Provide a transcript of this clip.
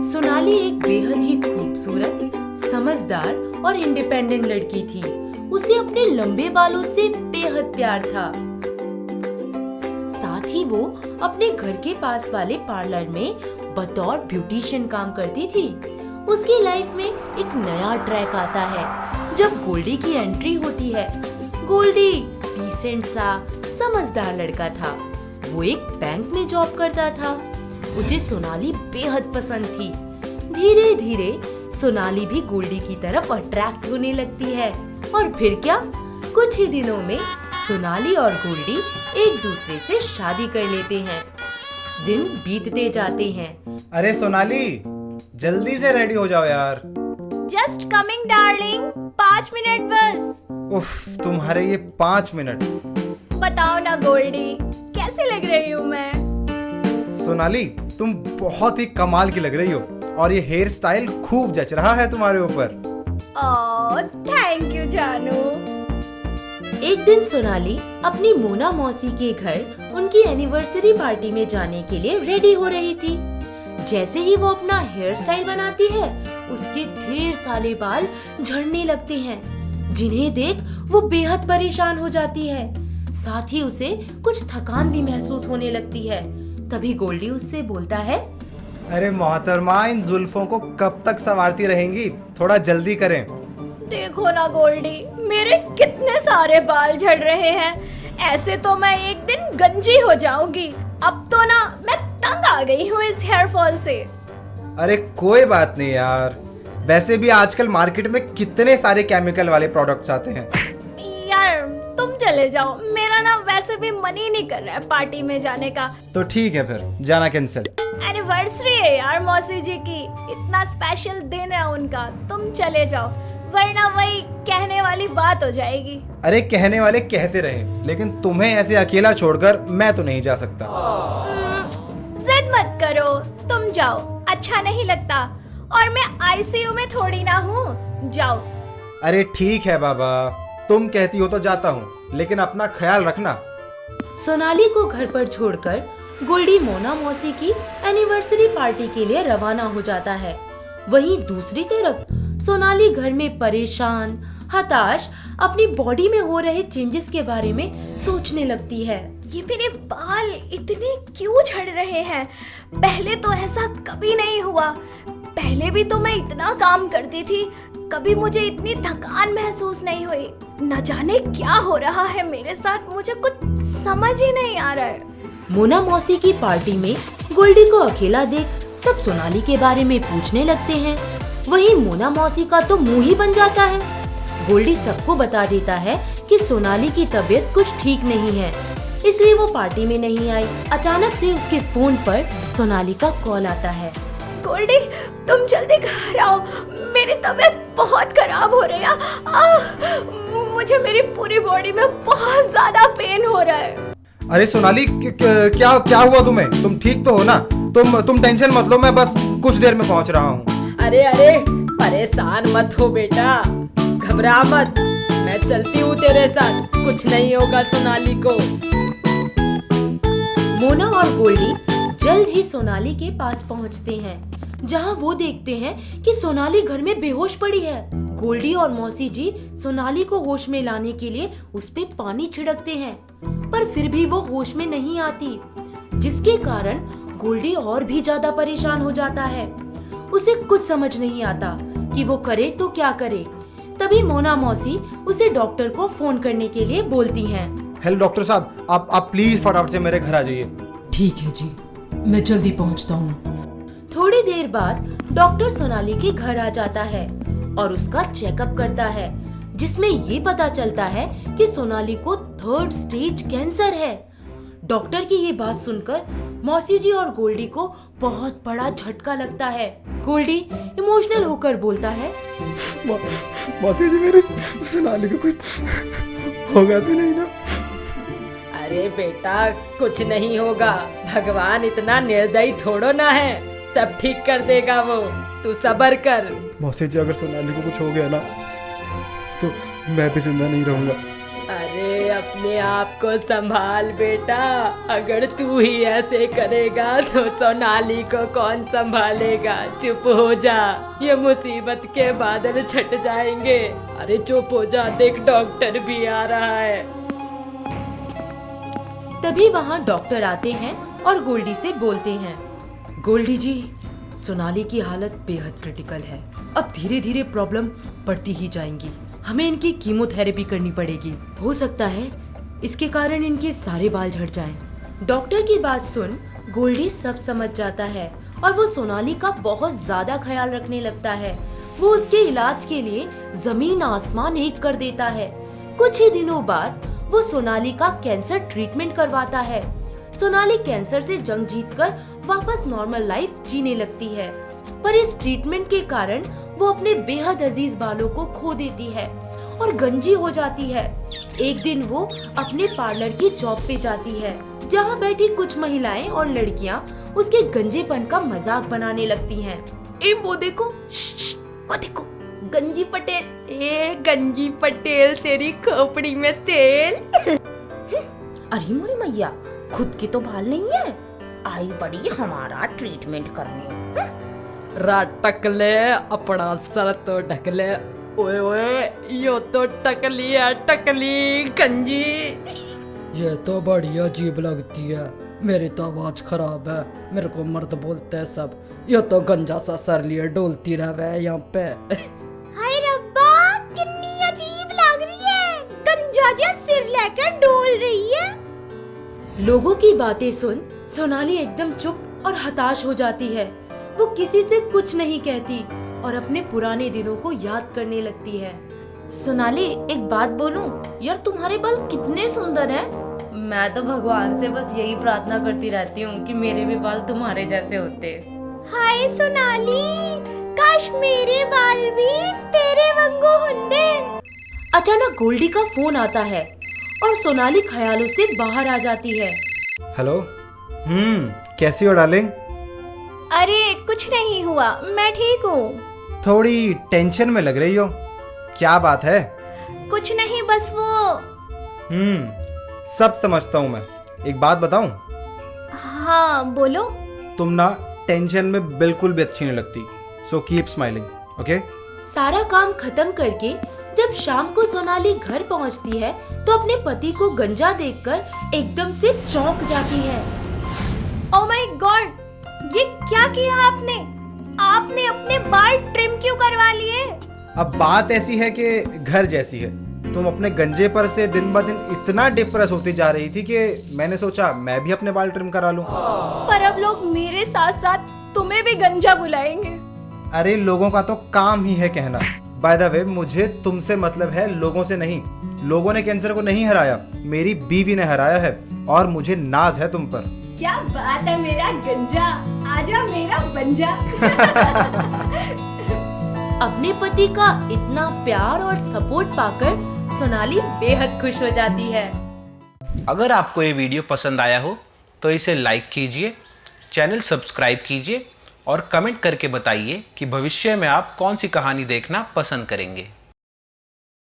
सोनाली एक बेहद ही खूबसूरत, समझदार और इंडिपेंडेंट लड़की थी। उसे अपने लंबे बालों से बेहद प्यार था। साथ ही वो अपने घर के पास वाले पार्लर में बतौर ब्यूटिशियन काम करती थी। उसकी लाइफ में एक नया ट्रैक आता है जब गोल्डी की एंट्री होती है। गोल्डी डिसेंट सा, समझदार लड़का था। वो एक बैंक में जॉब करता था। उसे सोनाली बेहद पसंद थी। धीरे धीरे सोनाली भी गोल्डी की तरफ अट्रैक्ट होने लगती है और फिर क्या, कुछ ही दिनों में सोनाली और गोल्डी एक दूसरे से शादी कर लेते हैं। दिन बीतते जाते हैं। अरे सोनाली, जल्दी से रेडी हो जाओ यार। जस्ट कमिंग डार्लिंग, 5 मिनट बस। उफ, तुम्हारे ये 5 मिनट। बताओ ना गोल्डी, कैसी लग रही हूँ मैं? सोनाली, तुम बहुत ही कमाल की लग रही हो और ये हेयर स्टाइल खूब जच रहा है तुम्हारे ऊपर। ओह, थैंक यू जानू। एक दिन सोनाली अपनी मोना मौसी के घर उनकी एनिवर्सरी पार्टी में जाने के लिए रेडी हो रही थी। जैसे ही वो अपना हेयर स्टाइल बनाती है, उसके ढेर सारे बाल झड़ने लगते हैं, जिन्हें देख वो बेहद परेशान हो जाती है। साथ ही उसे कुछ थकान भी महसूस होने लगती है। तभी गोल्डी उससे बोलता है, अरे मोहतरमा, इन जुल्फों को कब तक संवारती रहेंगी, थोड़ा जल्दी करें। देखो ना गोल्डी, मेरे कितने सारे बाल झड़ रहे हैं। ऐसे तो मैं एक दिन गंजी हो जाऊंगी। अब तो ना मैं तंग आ गई हूँ इस हेयर फॉल से। अरे कोई बात नहीं यार, वैसे भी आजकल मार्केट में कितने सारे केमिकल वाले प्रोडक्ट्स आते हैं। यार तुम चले जाओ, मेरा ना वैसे भी मन ही नहीं कर रहा है पार्टी में जाने का। तो ठीक है, फिर जाना कैंसिल। एनिवर्सरी है यार मौसी जी की, इतना स्पेशल दिन है उनका। तुम चले जाओ, वरना वही कहने वाली बात हो जाएगी। अरे कहने वाले कहते रहे, लेकिन तुम्हें ऐसे अकेला छोड़कर मैं तो नहीं जा सकता। जिद मत करो, तुम जाओ, अच्छा नहीं लगता। और मैं आईसीयू में थोड़ी ना हूँ, जाओ। अरे ठीक है बाबा, तुम कहती हो तो जाता हूँ, लेकिन अपना ख्याल रखना। सोनाली को घर पर छोड़कर गोल्डी मोना मौसी की एनिवर्सरी पार्टी के लिए रवाना हो जाता है। वहीं दूसरी तरफ सोनाली घर में परेशान, हताश, अपनी बॉडी में हो रहे चेंजेस के बारे में सोचने लगती है। ये मेरे बाल इतने क्यों झड़ रहे हैं? पहले तो ऐसा कभी नहीं हुआ। पहले भी तो मैं इतना काम करती थी, कभी मुझे इतनी थकान महसूस नहीं हुई। न जाने क्या हो रहा है मेरे साथ, मुझे कुछ समझ ही नहीं आ रहा है। मोना मौसी की पार्टी में गोल्डी को अकेला देख सब सोनाली के बारे में पूछने लगते हैं। वहीं मोना मौसी का तो मुंह ही बन जाता है। गोल्डी सबको बता देता है कि सोनाली की तबीयत कुछ ठीक नहीं है, इसलिए वो पार्टी में नहीं आई। अचानक से उसके फोन पर सोनाली का कॉल आता है। गोल्डी, तुम जल्दी घर आओ, मेरी तबीयत बहुत खराब हो रही है। मुझे मेरी पूरी बॉडी में बहुत ज्यादा पेन हो रहा है। अरे सोनाली, क्या क्या हुआ तुम्हें? तुम ठीक तो हो ना? तुम टेंशन मत लो, मैं बस कुछ देर में पहुंच रहा हूँ। अरे परेशान मत हो बेटा, घबरा मत, मैं चलती हूँ तेरे साथ, कुछ नहीं होगा सोनाली को। मोना और गोल्डी जल्द ही सोनाली के पास पहुंचते हैं, जहां वो देखते हैं कि सोनाली घर में बेहोश पड़ी है। गोल्डी और मौसी जी सोनाली को होश में लाने के लिए उस पे पानी छिड़कते हैं, पर फिर भी वो होश में नहीं आती, जिसके कारण गोल्डी और भी ज्यादा परेशान हो जाता है। उसे कुछ समझ नहीं आता कि वो करे तो क्या करे। तभी मोना मौसी उसे डॉक्टर को फोन करने के लिए बोलती हैं। हेलो डॉक्टर साहब, आप प्लीज फटाफट से मेरे घर आ जाइए। ठीक है जी, मैं जल्दी पहुंचता हूँ। थोड़ी देर बाद डॉक्टर सोनाली के घर आ जाता है और उसका चेकअप करता है, जिसमें ये पता चलता है कि सोनाली को 3rd स्टेज कैंसर है। डॉक्टर की ये बात सुनकर मौसी जी और गोल्डी को बहुत बड़ा झटका लगता है। गोल्डी इमोशनल होकर बोलता है, मौसी जी, मेरे सोनाली को कुछ होगा तो नहीं ना? अरे बेटा, कुछ नहीं होगा, भगवान इतना निर्दयी थोड़ो ना है, सब ठीक कर देगा वो, तू सब्र कर। मौसी जी, अगर सोनाली को कुछ हो गया ना तो मैं भी जिंदा नहीं रहूंगा। अरे अपने आप को संभाल बेटा, अगर तू ही ऐसे करेगा तो सोनाली को कौन संभालेगा। चुप हो जा, ये मुसीबत के बादल छट जाएंगे। अरे चुप हो जा, देख डॉक्टर भी आ रहा है। तभी वहाँ डॉक्टर आते हैं और गोल्डी से बोलते हैं, गोल्डी जी, सोनाली की हालत बेहद क्रिटिकल है। अब धीरे धीरे प्रॉब्लम बढ़ती ही जाएंगी। हमें इनकी कीमोथेरेपी करनी पड़ेगी। हो सकता है इसके कारण इनके सारे बाल झड़ जाएं। डॉक्टर की बात सुन गोल्डी सब समझ जाता है और वो सोनाली का बहुत ज्यादा ख्याल रखने लगता है। वो उसके इलाज के लिए जमीन आसमान एक कर देता है। कुछ ही दिनों बाद वो सोनाली का कैंसर ट्रीटमेंट करवाता है। सोनाली कैंसर से जंग जीतकर वापस नॉर्मल लाइफ जीने लगती है, पर इस ट्रीटमेंट के कारण वो अपने बेहद अजीज बालों को खो देती है और गंजी हो जाती है। एक दिन वो अपने पार्लर की जॉब पे जाती है, जहाँ बैठी कुछ महिलाएं और लड़कियां उसके गंजेपन का मजाक बनाने लगती हैं। ए वो देखो, वो देखो, गंजी पटेल, ए गंजी पटेल, तेरी खोपड़ी में तेल। अरे मोरी मैया, खुद के तो बाल नहीं है, आई बड़ी हमारा ट्रीटमेंट करने। रात टकले, अपना सर तो ढकले। ओए ओए, यो तो टकली है, टकली गंजी। ये तो बड़ी अजीब लगती है। मेरी तो आवाज खराब है, मेरे को मर्द बोलते हैं सब। ये तो गंजा सा सर लिए डोलती रहे यहाँ पे। हाय रब्बा, कितनी अजीब लग रही है, गंजा जा सिर लेकर डोल रही है। लोगों की बातें सुन सोनाली एकदम चुप और हताश हो जाती है। वो किसी से कुछ नहीं कहती और अपने पुराने दिनों को याद करने लगती है। सोनाली, एक बात बोलूं? यार तुम्हारे बाल कितने सुंदर हैं। मैं तो भगवान से बस यही प्रार्थना करती रहती हूँ कि मेरे भी बाल तुम्हारे जैसे होते। हाय सोनाली, काश मेरे बाल भी तेरे वांगू होंदे। अचानक गोल्डी का फोन आता है और सोनाली ख्यालों से बाहर आ जाती है। हेलो। कैसी हो डार्लिंग? अरे कुछ नहीं हुआ, मैं ठीक हूँ। थोड़ी टेंशन में लग रही हो, क्या बात है? कुछ नहीं, बस वो। सब समझता हूँ मैं। एक बात बताऊं? हाँ बोलो। तुम ना टेंशन में बिल्कुल भी अच्छी नहीं लगती, सो कीप स्माइलिंग, ओके? सारा काम खत्म करके जब शाम को सोनाली घर पहुंचती है तो अपने पति को गंजा देखकर एकदम से चौंक जाती है। ओह माय गॉड, ये क्या किया आपने? आपने अपने बाल ट्रिम क्यों करवा लिए? अब बात ऐसी है कि घर जैसी है। तुम अपने गंजे पर से दिन ब दिन इतना डिप्रेस होती जा रही थी कि मैंने सोचा मैं भी अपने बाल ट्रिम करा लूं। पर अब लोग मेरे साथ साथ तुम्हें भी गंजा बुलाएंगे। अरे लोगों का तो काम ही है कहना। बाय द वे, मुझे तुमसे मतलब है, लोगों से नहीं। लोगों ने कैंसर को नहीं हराया, मेरी बीवी ने हराया है और मुझे नाज है तुम पर। क्या बात है मेरा गंजा, आजा मेरा बंजा। अपने पति का इतना प्यार और सपोर्ट पाकर सोनाली बेहद खुश हो जाती है। अगर आपको ये वीडियो पसंद आया हो तो इसे लाइक कीजिए, चैनल सब्सक्राइब कीजिए और कमेंट करके बताइए कि भविष्य में आप कौन सी कहानी देखना पसंद करेंगे।